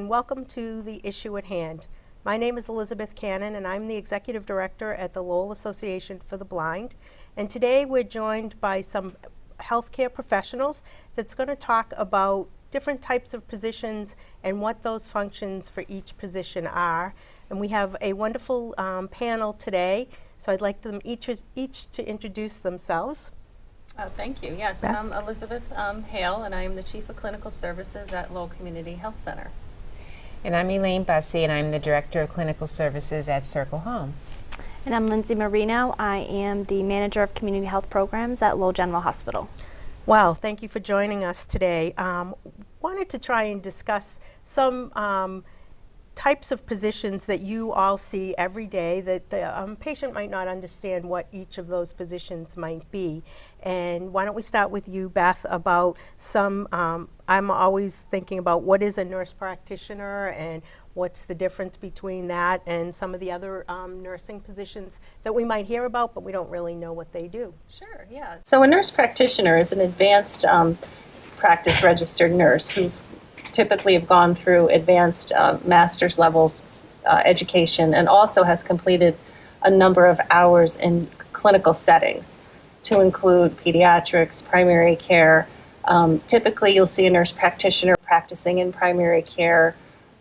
and welcome to the issue at hand. My name is Elizabeth Cannon, and I'm the Executive Director at the Lowell Association for the Blind. And today we're joined by some healthcare professionals that's going to talk about different types of positions and what those functions for each position are. And we have a wonderful panel today, so I'd like them each to introduce themselves. Oh, thank you. Yes, I'm Elizabeth Hale, and I am the Chief of Clinical Services at Lowell Community Health Center. And I'm Elaine Bussey, and I'm the Director of Clinical Services at Circle Home. And I'm Lindsay Marino. I am the Manager of Community Health Programs at Lowell General Hospital. Well, thank you for joining us today. Wanted to try and discuss some types of positions that you all see every day that the patient might not understand what each of those positions might be. And why don't we start with you, Beth, about some, I'm always thinking about what is a nurse practitioner and what's the difference between that and some of the other nursing positions that we might hear about, but we don't really know what they do. Sure, yeah. So a nurse practitioner is an advanced practice registered nurse who typically have gone through advanced master's level education and also has completed a number of hours in clinical settings to include pediatrics, primary care. Typically you'll see a nurse practitioner practicing in primary care,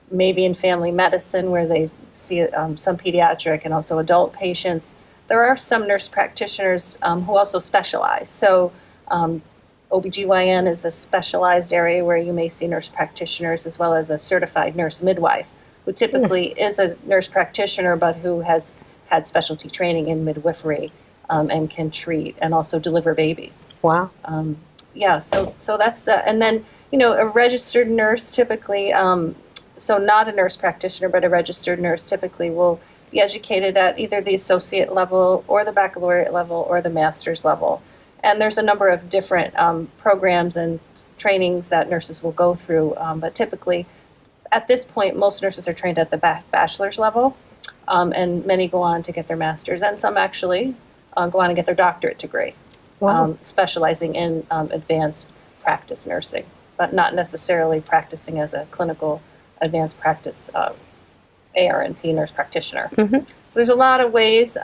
maybe in family medicine where they see some pediatric and also adult patients. There are some nurse practitioners who also specialize. So OBGYN is a specialized area where you may see nurse practitioners as well as a certified nurse midwife who typically is a nurse practitioner but who has had specialty training in midwifery and can treat and also deliver babies. Wow. Yeah, so that's and then, a registered nurse typically, so not a nurse practitioner but a registered nurse typically will be educated at either the associate level or the baccalaureate level or the master's level. And there's a number of different programs and trainings that nurses will go through, but typically at this point most nurses are trained at the bachelor's level, and many go on to get their master's, and some actually go on and get their doctorate degree. Wow. Specializing in advanced practice nursing, but not necessarily practicing as a clinical advanced practice ARNP nurse practitioner. Mm-hmm. So there's a lot of ways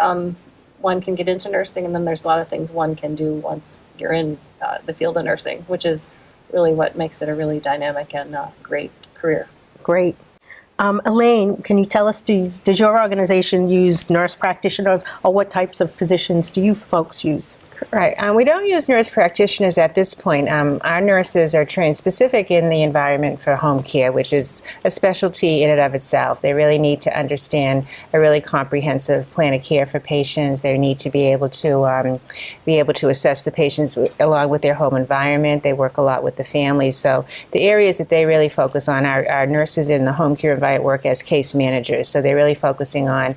one can get into nursing, and then there's a lot of things one can do once you're in the field of nursing, which is really what makes it a really dynamic and great career. Great. Elaine, can you tell us, does your organization use nurse practitioners, or what types of positions do you folks use? Right. We don't use nurse practitioners at this point. Our nurses are trained specific in the environment for home care, which is a specialty in and of itself. They really need to understand a really comprehensive plan of care for patients. They need to be able to assess the patients along with their home environment. They work a lot with the families. So the areas that they really focus on are nurses in the home care environment work as case managers. So they're really focusing on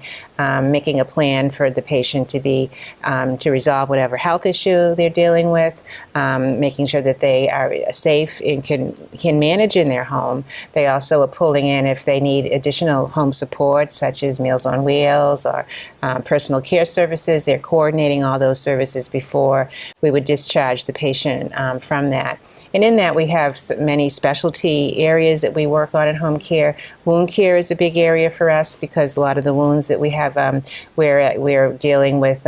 making a plan for the patient to resolve whatever health issue they're dealing with, making sure that they are safe and can manage in their home. They also are pulling in if they need additional home support, such as Meals on Wheels or personal care services. They're coordinating all those services before we would discharge the patient from that. And in that, we have many specialty areas that we work on in home care. Wound care is a big area for us because a lot of the wounds that we have, we're dealing with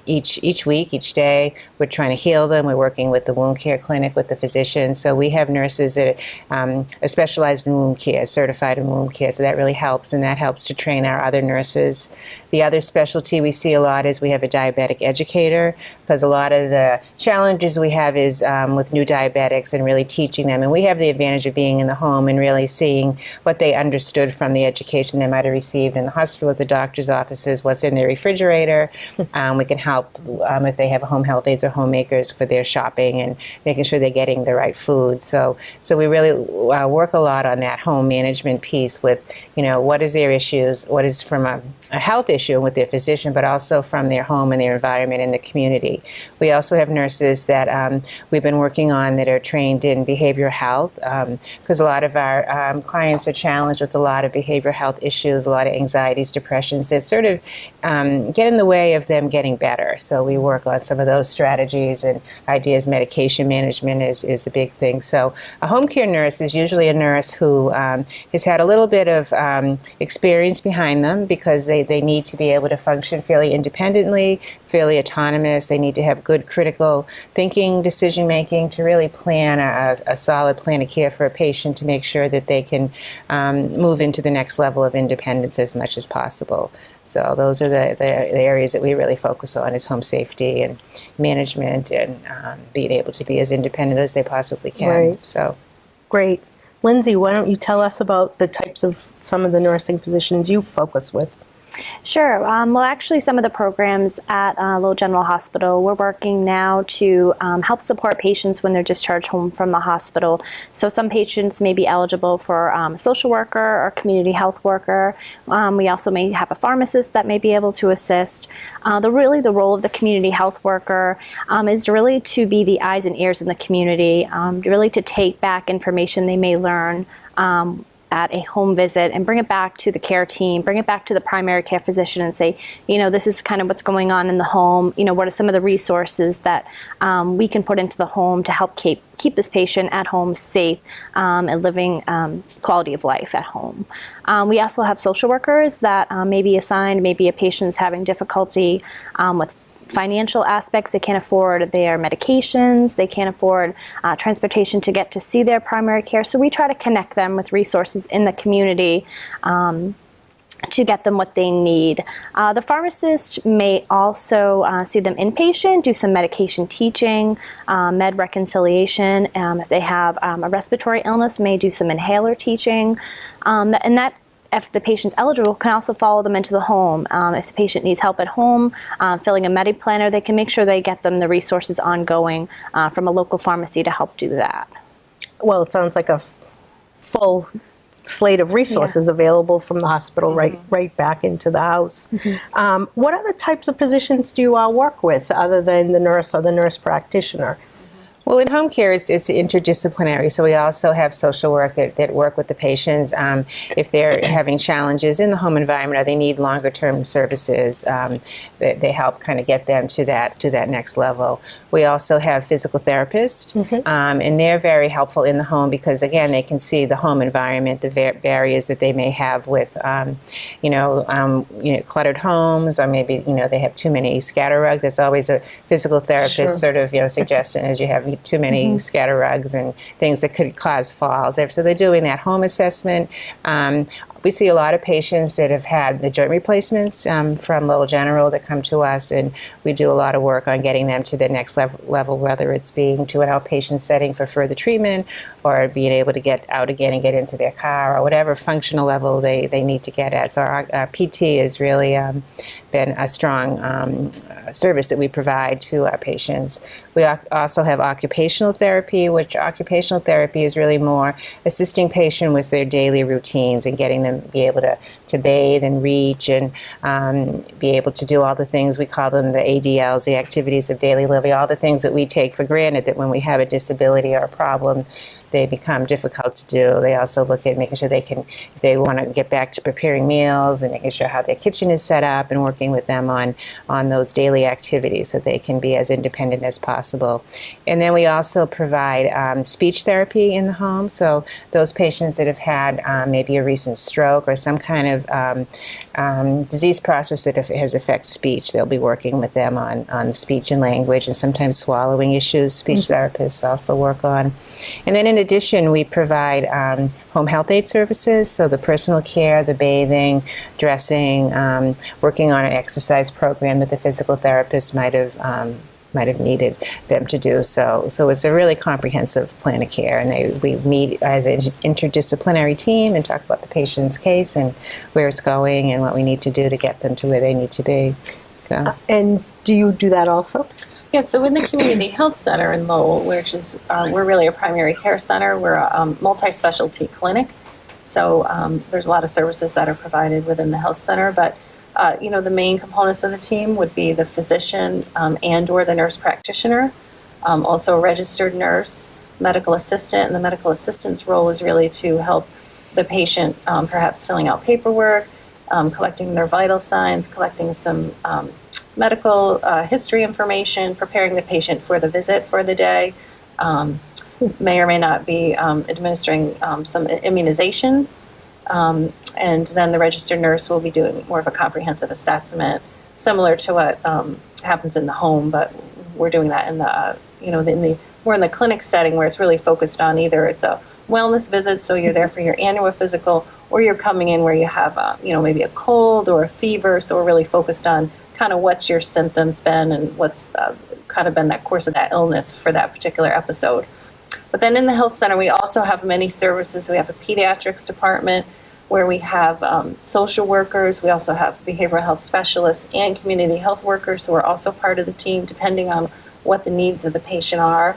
each week, each day. We're trying to heal them. We're working with the wound care clinic, with the physicians. So we have nurses that are specialized in wound care, certified in wound care. So that really helps, and that helps to train our other nurses. The other specialty we see a lot is we have a diabetic educator, because a lot of the challenges we have is with new diabetics and really teaching them. And we have the advantage of being in the home and really seeing what they understood from the education they might have received in the hospital, at the doctor's offices, what's in their refrigerator. We can help if they have home health aides or homemakers for their shopping and making sure they're getting the right food. So we really work a lot on that home management piece with, what is their issues, what is from a health issue with their physician, but also from their home and their environment in the community. We also have nurses that we've been working on that are trained in behavioral health, because a lot of our clients are challenged with a lot of behavioral health issues, a lot of anxieties, depressions that sort of get in the way of them getting better. So we work on some of of those strategies and ideas. Medication management is a big thing. So a home care nurse is usually a nurse who has had a little bit of experience behind them, because they need to be able to function fairly independently, fairly autonomous. They need to have good critical thinking, decision making, to really plan a solid plan of care for a patient, to make sure that they can move into the next level of independence as much as possible. So those are the areas that we really focus on, is home safety and management, and being able to be as independent as they possibly can. Right. So, Great. Lindsay, why don't you tell us about the types of some of the nursing positions you focus with? Sure. Well, actually, some of the programs at Lowell General Hospital, we're working now to help support patients when they're discharged home from the hospital. So some patients may be eligible for a social worker or community health worker. We also may have a pharmacist that may be able to assist. The role of the community health worker is really to be the eyes and ears in the community, really to take back information they may learn at a home visit and bring it back to the care team, bring it back to the primary care physician and say, this is kind of what's going on in the home. What are some of the resources that we can put into the home to help keep this patient at home safe and living quality of life at home. We also have social workers that may be assigned, maybe a patient's having difficulty with financial aspects. They can't afford their medications, they can't afford transportation to get to see their primary care. So we try to connect them with resources in the community to get them what they need. The pharmacist may also see them inpatient, do some medication teaching, med reconciliation. If they have a respiratory illness, may do some inhaler teaching. And that, if the patient's eligible, can also follow them into the home. If the patient needs help at home, filling a Medi-Planner, they can make sure they get them the resources ongoing from a local pharmacy to help do that. Well, it sounds like a full slate of resources available from the hospital right back into the house. What other types of positions do you all work with other than the nurse or the nurse practitioner? Well, in home care, it's interdisciplinary. So we also have social work that work with the patients if they're having challenges in the home environment or they need longer-term services. They help kind of get them to that next level. We also have physical therapists, and they're very helpful in the home because, again, they can see the home environment, the barriers that they may have with, cluttered homes, or maybe they have too many scatter rugs. That's always a physical therapist sort of suggestion, as you have too many scatter rugs and things that could cause falls. So they're doing that home assessment. We see a lot of patients that have had the joint replacements from Lowell General that come to us, and we do a lot of work on getting them to the next level, whether it's being to an outpatient setting for further treatment or being able to get out again and get into their car or whatever functional level they need to get at. So our PT has really been a strong service that we provide to our patients. We also have occupational therapy, which occupational therapy is really more assisting patients with their daily routines and getting them be able to bathe and reach and be able to do all the things, we call them the ADLs, the activities of daily living, all the things that we take for granted that when we have a disability or a problem, they become difficult to do. They also look at making sure they can, if they want to get back to preparing meals and making sure how their kitchen is set up and working with them on those daily activities so they can be as independent as possible. And then we also provide speech therapy in the home. So those patients that have had maybe a recent stroke or some kind of disease process that has affected speech, they'll be working with them on speech and language and sometimes swallowing issues. Speech therapists also work on. And then in addition, we provide home health aid services, so the personal care, the bathing, dressing, working on an exercise program that the physical therapist might have needed them to do. So it's a really comprehensive plan of care, and we meet as an interdisciplinary team and talk about the patient's case and where it's going and what we need to do to get them to where they need to be. So. And do you do that also? Yeah, so in the Community Health Center in Lowell, which is, we're really a primary care center, we're a multi-specialty clinic. So there's a lot of services that are provided within the health center, but the main components of the team would be the physician and or the nurse practitioner, also a registered nurse, medical assistant, and the medical assistant's role is really to help the patient perhaps filling out paperwork, collecting their vital signs, collecting some medical history information, preparing the patient for the visit for the day, may or may not be administering some immunizations, and then the registered nurse will be doing more of a comprehensive assessment, similar to what happens in the home, but we're doing that in the, more in the clinic setting where it's really focused on either it's a wellness visit, so you're there for your annual physical, or you're coming in where you have, maybe a cold or a fever, so we're really focused on kind of what's your symptoms been and what's kind of been that course of that illness for that particular episode. But then in the health center, we also have many services. We have a pediatrics department where we have social workers. We also have behavioral health specialists and community health workers who are also part of the team, depending on what the needs of the patient are.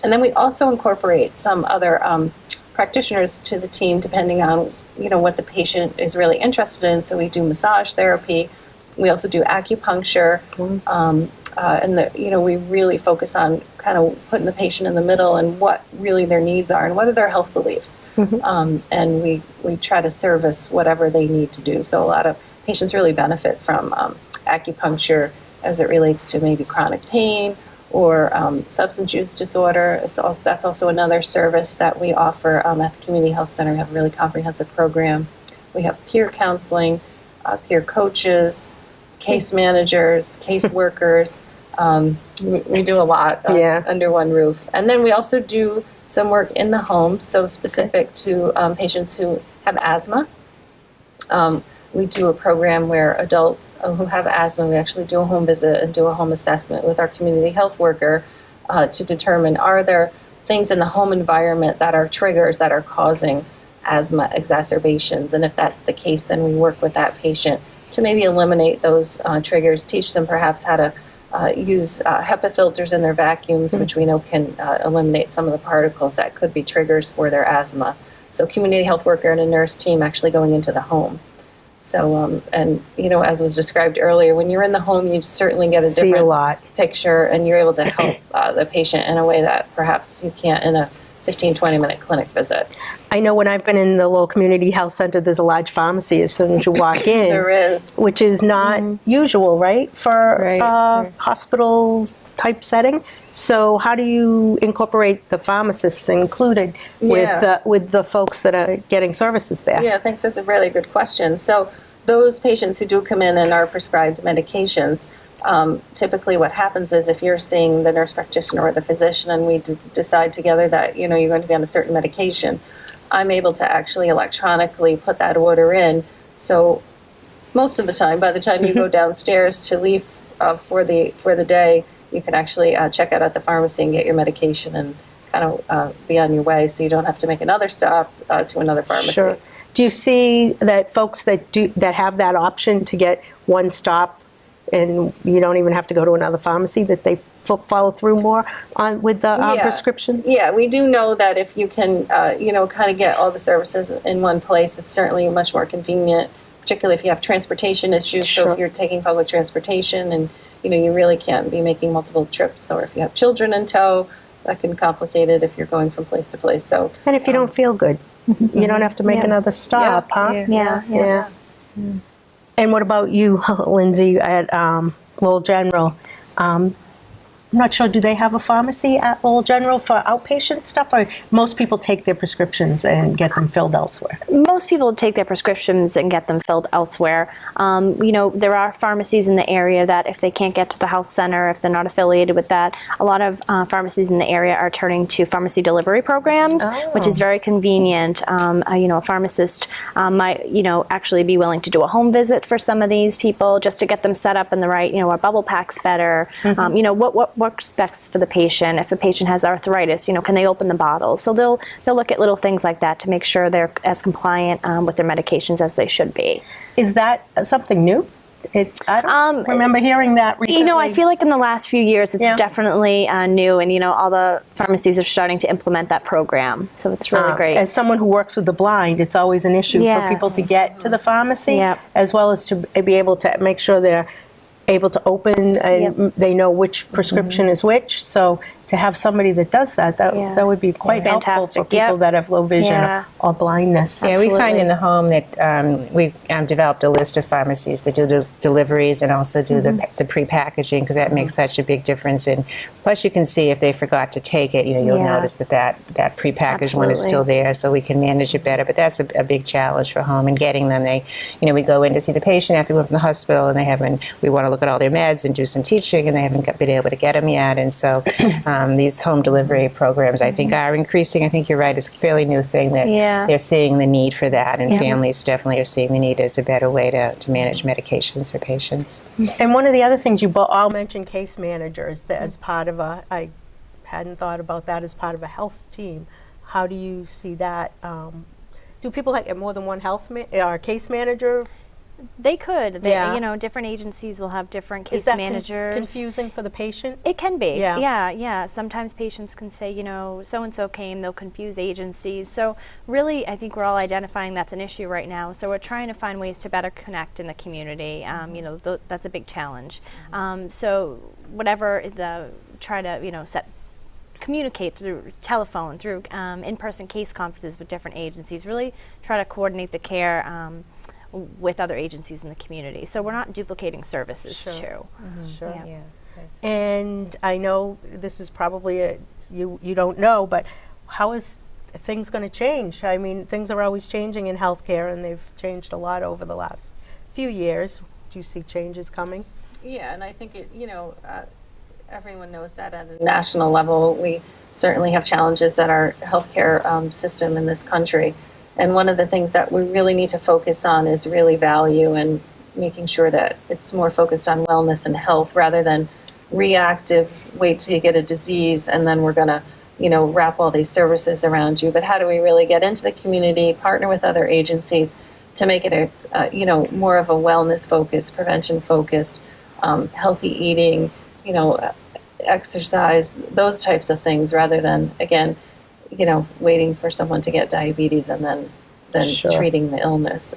And then we also incorporate some other practitioners to the team, depending on what the patient is really interested in. So we do massage therapy. We also do acupuncture. And we really focus on kind of putting the patient in the middle and what really their needs are and what are their health beliefs. And we try to service whatever they need to do. So a lot of patients really benefit from acupuncture as it relates to maybe chronic pain or substance use disorder. That's also another service that we offer at the Community Health Center. We have a really comprehensive program. We have peer counseling, peer coaches, case managers, case workers. We do a lot under one roof. And then we also do some work in the home, so specific to patients who have asthma. We do a program where adults who have asthma, we actually do a home visit and do a home assessment with our community health worker to determine, are there things in the home environment that are triggers that are causing asthma exacerbations? And if that's the case, then we work with that patient to maybe eliminate those triggers, teach them perhaps how to use HEPA filters in their vacuums, which we know can eliminate some of the particles that could be triggers for their asthma. So community health worker and a nurse team actually going into the home. So, as was described earlier, when you're in the home, you certainly get a different picture, and you're able to help the patient in a way that perhaps you can't in a 15, 20-minute clinic visit. I know when I've been in the Lowell Community Health Center, there's a large pharmacy as soon as you walk in. There is. Which is not usual, right, for a hospital-type setting. So how do you incorporate the pharmacists included with the folks that are getting services there? Yeah, thanks. That's a really good question. So those patients who do come in and are prescribed medications, typically what happens is if you're seeing the nurse practitioner or the physician and we decide together that you're going to be on a certain medication, I'm able to actually electronically put that order in. So most of the time, by the time you go downstairs to leave for the day, you can actually check out at the pharmacy and get your medication and kind of be on your way, so you don't have to make another stop to another pharmacy. Sure. Do you see that folks that have that option to get one stop and you don't even have to go to another pharmacy, that they follow through more on with the prescriptions? Yeah, we do know that if you can, kind of get all the services in one place, it's certainly much more convenient, particularly if you have transportation issues. Sure. So if you're taking public transportation and, you really can't be making multiple trips, or if you have children in tow, that can complicate it if you're going from place to place. So, and if you don't feel good, you don't have to make another stop, huh? Yeah. And what about you, Lindsay, at Lowell General? I'm not sure, do they have a pharmacy at Lowell General for outpatient stuff, or most people take their prescriptions and get them filled elsewhere? Most people take their prescriptions and get them filled elsewhere. There are pharmacies in the area that if they can't get to the health center, if they're not affiliated with that, a lot of pharmacies in the area are turning to pharmacy delivery programs, which is very convenient. A pharmacist might, actually be willing to do a home visit for some of these people just to get them set up in the right, are bubble packs better? What works best for the patient? If the patient has arthritis, can they open the bottles? So they'll look at little things like that to make sure they're as compliant with their medications as they should be. Is that something new? I don't remember hearing that recently. I feel like in the last few years it's definitely new, and all the pharmacies are starting to implement that program. So it's really great. As someone who works with the blind, it's always an issue for people to get to the pharmacy, as well as to be able to make sure they're able to open and they know which prescription is which. So to have somebody that does that, Yeah. that would be quite helpful for fantastic. people Yep. that have low vision Yeah. or blindness. Yeah, we find Absolutely. in the home that we developed a list of pharmacies that do deliveries and also do the pre-packaging, because that makes such a big difference. And plus, you can see if they forgot to take it, you'll Yeah. notice that pre-packaged one is Absolutely. still there, so we can manage it better. But that's a big challenge for home and getting them. We go in to see the patient after we go from the hospital, and we want to look at all their meds and do some teaching, and they haven't been able to get them yet. And so these home delivery programs, I think, are increasing. I think you're right; it's a fairly new thing that Yeah. they're seeing the need for that, and Yeah. families definitely are seeing the need as a better way to manage medications for patients. And one of the other things you all mentioned, case managers, that as part of I hadn't thought about that as part of a health team. How do you see that? Do people have more than one or case manager? They could. Yeah. Different agencies will have different case Is that managers. confusing for the patient? It can be. Yeah. Yeah. Sometimes patients can say, so-and-so came, they'll confuse agencies. So really, I think we're all identifying that's an issue right now. So we're trying to find ways to better connect in the community. That's a big challenge. So whatever try to, communicate through telephone, through in-person case conferences with different agencies, really try to coordinate the care with other agencies in the community. So we're not duplicating services too. Sure. Yeah. And I know this is probably you don't know, but how is things going to change? I mean, things are always changing in healthcare, and they've changed a lot over the last few years. Do you see changes coming? Yeah, and I think everyone knows that at a national level, we certainly have challenges at our healthcare system in this country. And one of the things that we really need to focus on is really value and making sure that it's more focused on wellness and health rather than reactive, wait till you get a disease and then we're going to, wrap all these services around you. But how do we really get into the community, partner with other agencies to make it more of a wellness focus, prevention focus, healthy eating, exercise, those types of things rather than, again, waiting for someone to get diabetes and then Sure. treating the illness.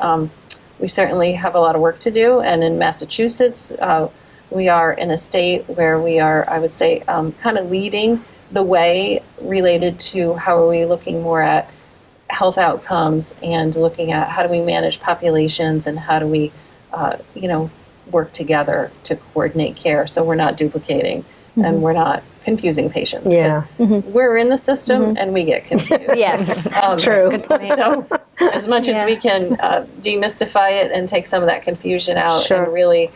We certainly have a lot of work to do, and in Massachusetts, we are in a state where we are, I would say, kind of leading the way related to how are we looking more at health outcomes and looking at how do we manage populations and how do we, work together to coordinate care so we're not duplicating and we're not confusing patients. Yeah. 'Cause we're in the system and we get confused. Yes. True. Good point. So as much as Yeah. we can demystify it and take some of that confusion out Sure. and really,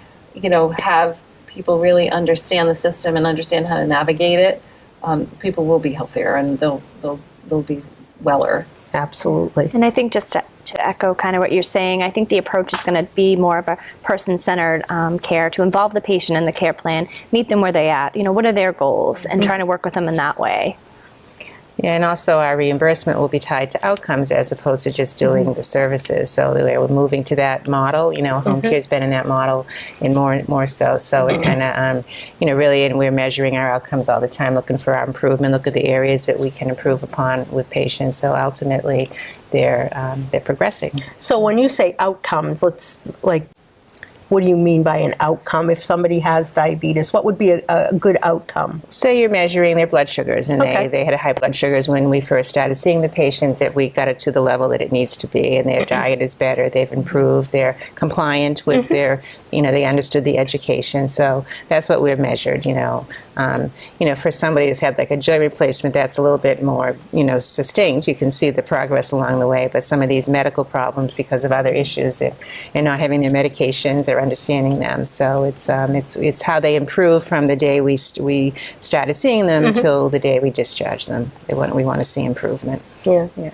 have people really understand the system and understand how to navigate it, people will be healthier and they'll be weller. Absolutely. And I think just to echo kind of what you're saying, I think the approach is going to be more of a person-centered care to involve the patient in the care plan, meet them where they're at, what are their goals, and trying to work with them in that way. Yeah, and also our reimbursement will be tied to outcomes as opposed to just doing the services. So we're moving to that model. Home care's been in that model, and more so. So it kind of, really, and we're measuring our outcomes all the time, looking for our improvement, look at the areas that we can improve upon with patients. So ultimately, they're progressing. So when you say outcomes, what do you mean by an outcome? If somebody has diabetes, what would be a good outcome? Say you're measuring their blood sugars, and Okay. they had high blood sugars when we first started seeing the patient, that we got it to the level that it needs to be, and their diet is better, they've improved, they're compliant with their, they understood the education. So that's what we've measured, for somebody who's had like a joint replacement, that's a little bit more, succinct. You can see the progress along the way, but some of these medical problems because of other issues and not having their medications, they're understanding them. So it's how they improve from the day we started seeing them until the day we discharge them. We want to see improvement. Yeah. Yeah.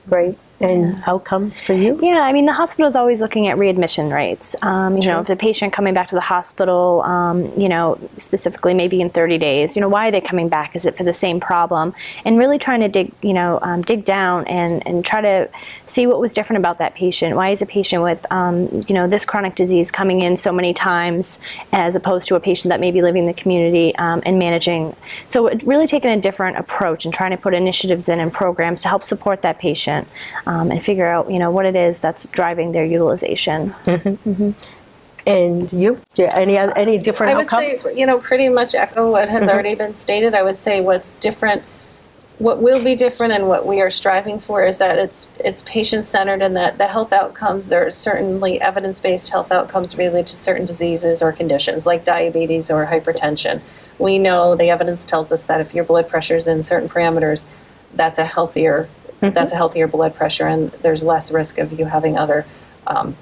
Great. And outcomes for you? Yeah, I mean, the hospital is always looking at readmission rates. If the patient coming back to the hospital, specifically maybe in 30 days, why are they coming back? Is it for the same problem? And really trying to dig down and try to see what was different about that patient. Why is a patient with, this chronic disease coming in so many times as opposed to a patient that may be living in the community and managing? So really taking a different approach and trying to put initiatives in and programs to help support that patient. And figure out, what it is that's driving their utilization. And you, any different I would outcomes? say, pretty much echo what has already been stated. I would say what's different, what will be different and what we are striving for is that it's patient-centered, and that the health outcomes, there are certainly evidence-based health outcomes related to certain diseases or conditions like diabetes or hypertension. We know the evidence tells us that if your blood pressure is in certain parameters, that's a healthier blood pressure, and there's less risk of you having other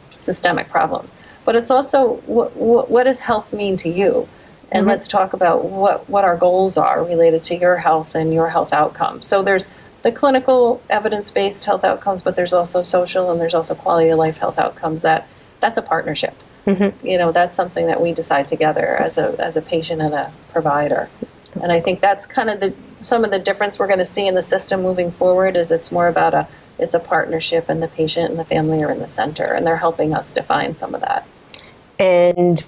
systemic problems. But it's also what does health mean to you? And let's talk about what our goals are related to your health and your health outcomes. So there's the clinical evidence-based health outcomes, but there's also social and there's also quality of life health outcomes. That's a partnership. That's something that we decide together as a patient and a provider. And I think that's kind of some of the difference we're going to see in the system moving forward. Is it's more about it's a partnership, and the patient and the family are in the center, and they're helping us define some of that. And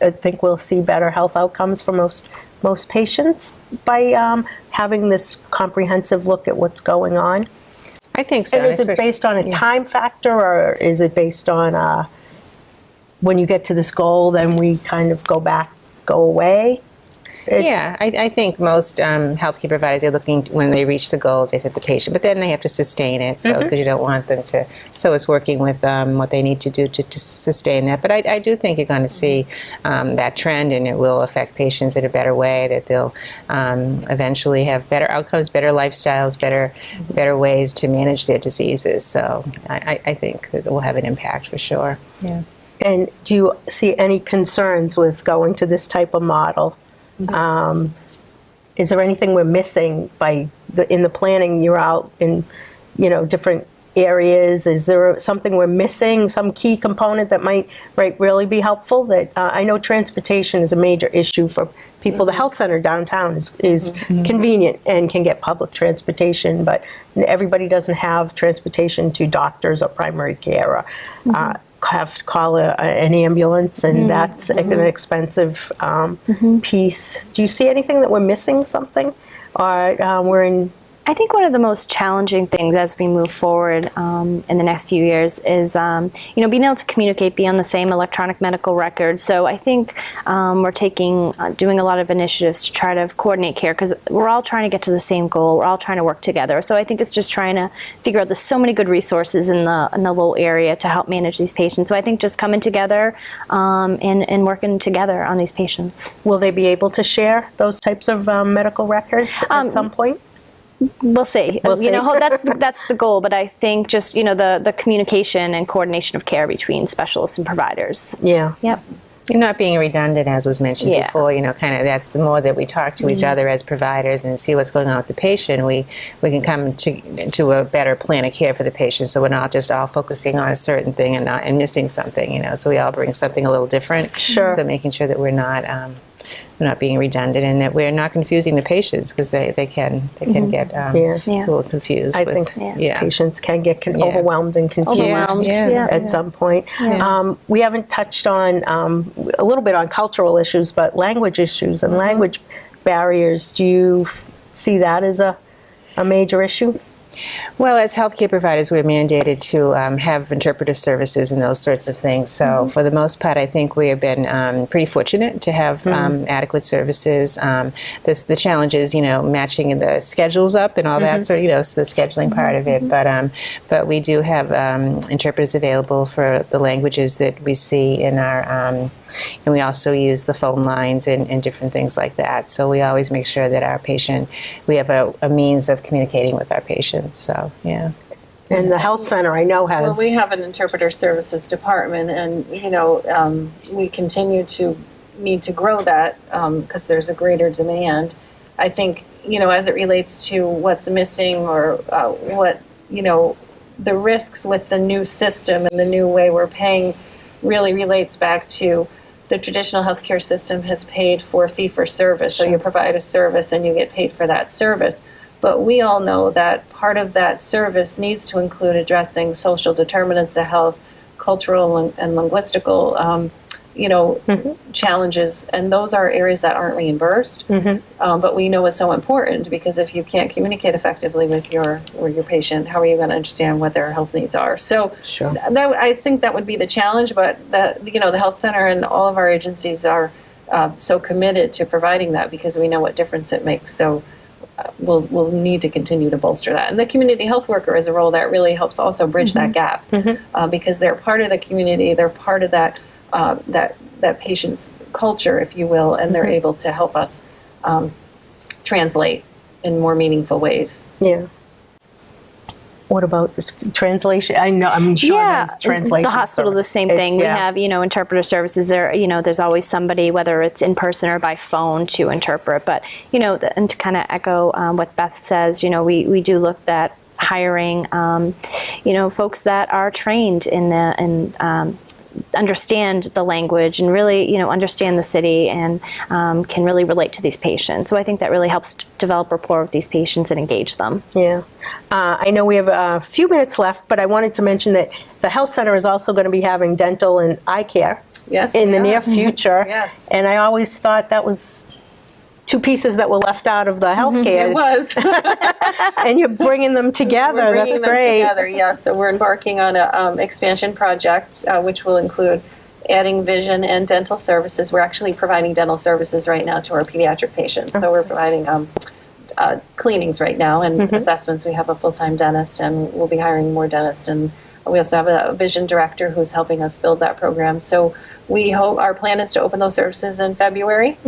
I think we'll see better health outcomes for most patients by having this comprehensive look at what's going on. I think so. And is it based on a time factor, or is it based on when you get to this goal, then we kind of go away? I think most healthcare providers are looking, when they reach the goals, they set the patient, but then they have to sustain it, so because you don't want them to. So it's working with what they need to do to sustain that. But I do think you're going to see that trend, and it will affect patients in a better way. That they'll eventually have better outcomes, better lifestyles, better ways to manage their diseases. So I think that it will have an impact for sure. Yeah. And do you see any concerns with going to this type of model? Is there anything we're missing in the planning? You're out in, different areas. Is there something we're missing, some key component that might really be helpful? That I know transportation is a major issue for people. The health center downtown is convenient and can get public transportation, but everybody doesn't have transportation to doctors or primary care, or have to call an ambulance, and that's an expensive piece. Do you see anything that we're missing something, or we're in? I think one of the most challenging things as we move forward in the next few years is, being able to communicate, be on the same electronic medical record. So I think we're doing a lot of initiatives to try to coordinate care, because we're all trying to get to the same goal. We're all trying to work together. So I think it's just trying to figure out there's so many good resources in the Lowell area to help manage these patients. So I think just coming together and working together on these patients. Will they be able to share those types of medical records at some point? We'll see. That's the goal, but I think just the communication and coordination of care between specialists and providers. Yeah. Yep. You're not being redundant, as was mentioned before. Kind of that's the more that we talk to each other as providers and see what's going on with the patient, we can come to a better plan of care for the patient. So we're not just all focusing on a certain thing and missing something. So we all bring something a little different. Sure. So making sure that we're not being redundant, and that we're not confusing the patients, because they can get a little confused. I think patients can get overwhelmed and confused at some point. Yeah. We haven't touched on a little bit on cultural issues, but language issues and language barriers. Do you see that as a major issue? Well, as healthcare providers, we're mandated to have interpretive services and those sorts of things. So for the most part, I think we have been pretty fortunate to have adequate services. The challenge is, matching the schedules up and all that sort of, so the scheduling part of it. But we do have interpreters available for the languages that we see in our, and we also use the phone lines and different things like that. So we always make sure that we have a means of communicating with our patients. So, yeah. And the health center, I know, has... Well, we have an interpreter services department, and, we continue to need to grow that because there's a greater demand. I think, as it relates to what's missing or what, the risks with the new system and the new way we're paying really relates back to the traditional healthcare system has paid for fee-for-service. So you provide a service and you get paid for that service. But we all know that part of that service needs to include addressing social determinants of health, cultural and linguistical challenges, and those are areas that aren't reimbursed. But we know it's so important, because if you can't communicate effectively with your patient, how are you going to understand what their health needs are? So I think that would be the challenge. But the health center and all of our agencies are so committed to providing that, because we know what difference it makes. So we'll need to continue to bolster that. And the community health worker is a role that really helps also bridge that gap, because they're part of the community, they're part of that patient's culture, if you will, and they're able to help us translate in more meaningful ways. Yeah. What about translation? I'm sure there's translation. The hospital, the same thing. We have, interpreter services there. There's always somebody, whether it's in person or by phone, to interpret. But, and to kind of echo what Beth says, we do look at hiring, folks that are trained in understand the language and really, understand the city and can really relate to these patients. So I think that really helps develop rapport with these patients and engage them. Yeah. I know we have a few minutes left, but I wanted to mention that the health center is also going to be having dental and eye care in the near future. Yes. And I always thought that was two pieces that were left out of the healthcare. It was. And you're bringing them together. That's great. Together, yes. So we're embarking on an expansion project, which will include adding vision and dental services. We're actually providing dental services right now to our pediatric patients. So we're providing cleanings right now and assessments. We have a full-time dentist, and we'll be hiring more dentists. And we also have a vision director who's helping us build that program. So we hope, our plan is to open those services in February.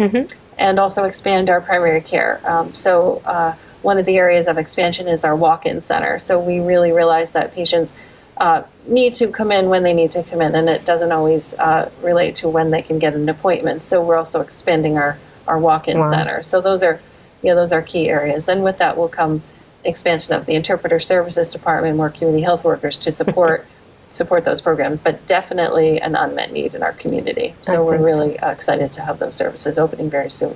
And also expand our primary care. So one of the areas of expansion is our walk-in center. So we really realize that patients need to come in when they need to come in, and it doesn't always relate to when they can get an appointment. So we're also expanding our walk-in center. So those are key areas. And with that will come expansion of the interpreter services department, more community health workers to support those programs, but definitely an unmet need in our community. So we're really excited to have those services opening very soon.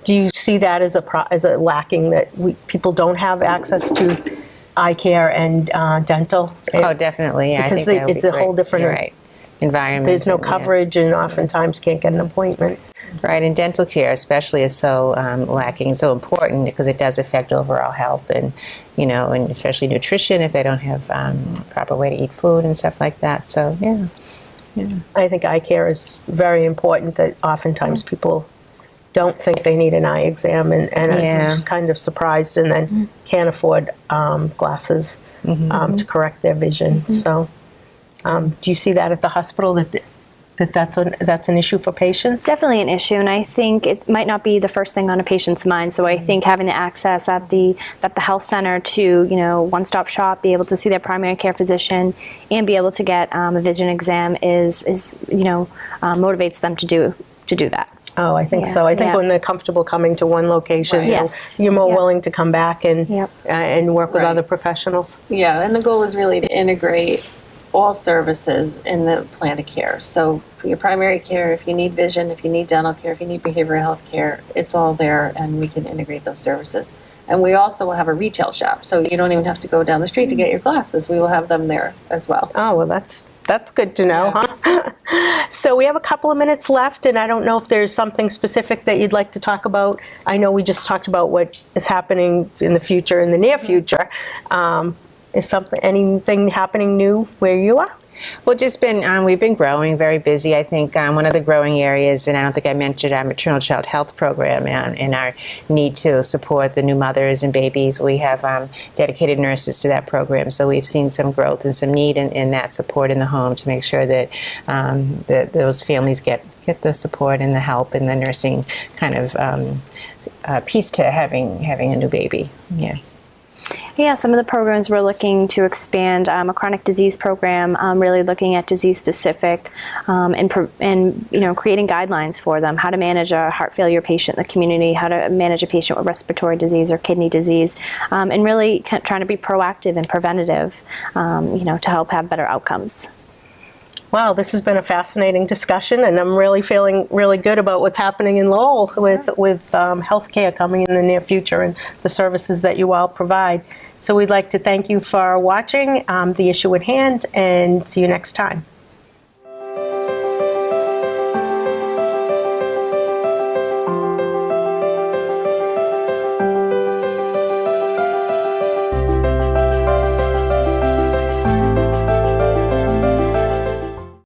Do you see that as a lacking, that people don't have access to eye care and dental? Oh, definitely. Yeah, because I think that would it's be a whole great. different You're right. Environment. There's no coverage, and oftentimes can't get an appointment. Right, and dental care especially is so lacking, so important, because it does affect overall health and, and especially nutrition if they don't have proper way to eat food and stuff like that. So, yeah. I think eye care is very important, that oftentimes people don't think they need an eye exam and are kind of surprised, and then can't afford glasses to correct their vision. So do you see that at the hospital, that's an issue for patients? Definitely an issue, and I think it might not be the first thing on a patient's mind. So I think having the access at the health center to OneStop Shop, be able to see their primary care physician, and be able to get a vision exam is motivates them to do that. Oh, I think so. I think when they're comfortable coming to one location, you're more willing to come back and work with other professionals. Yeah, and the goal is really to integrate all services in the plan of care. So for your primary care, if you need vision, if you need dental care, if you need behavioral health care, it's all there, and we can integrate those services. And we also will have a retail shop, so you don't even have to go down the street to get your glasses. We will have them there as well. Oh, well, that's good to know, huh? So we have a couple of minutes left, and I don't know if there's something specific that you'd like to talk about. I know we just talked about what is happening in the near future. Is anything happening new where you are? Well, we've been growing, very busy. I think one of the growing areas, and I don't think I mentioned our maternal child health program and our need to support the new mothers and babies. We have dedicated nurses to that program, so we've seen some growth and some need in that support in the home to make sure that those families get the support and the help and the nursing kind of piece to having a new baby. Yeah. Yeah, some of the programs we're looking to expand, a chronic disease program, really looking at disease specific and creating guidelines for them, how to manage a heart failure patient in the community, how to manage a patient with respiratory disease or kidney disease, and really trying to be proactive and preventative, to help have better outcomes. Wow, this has been a fascinating discussion, and I'm really feeling really good about what's happening in Lowell with healthcare coming in the near future and the services that you all provide. So we'd like to thank you for watching The Issue at Hand, and see you next time.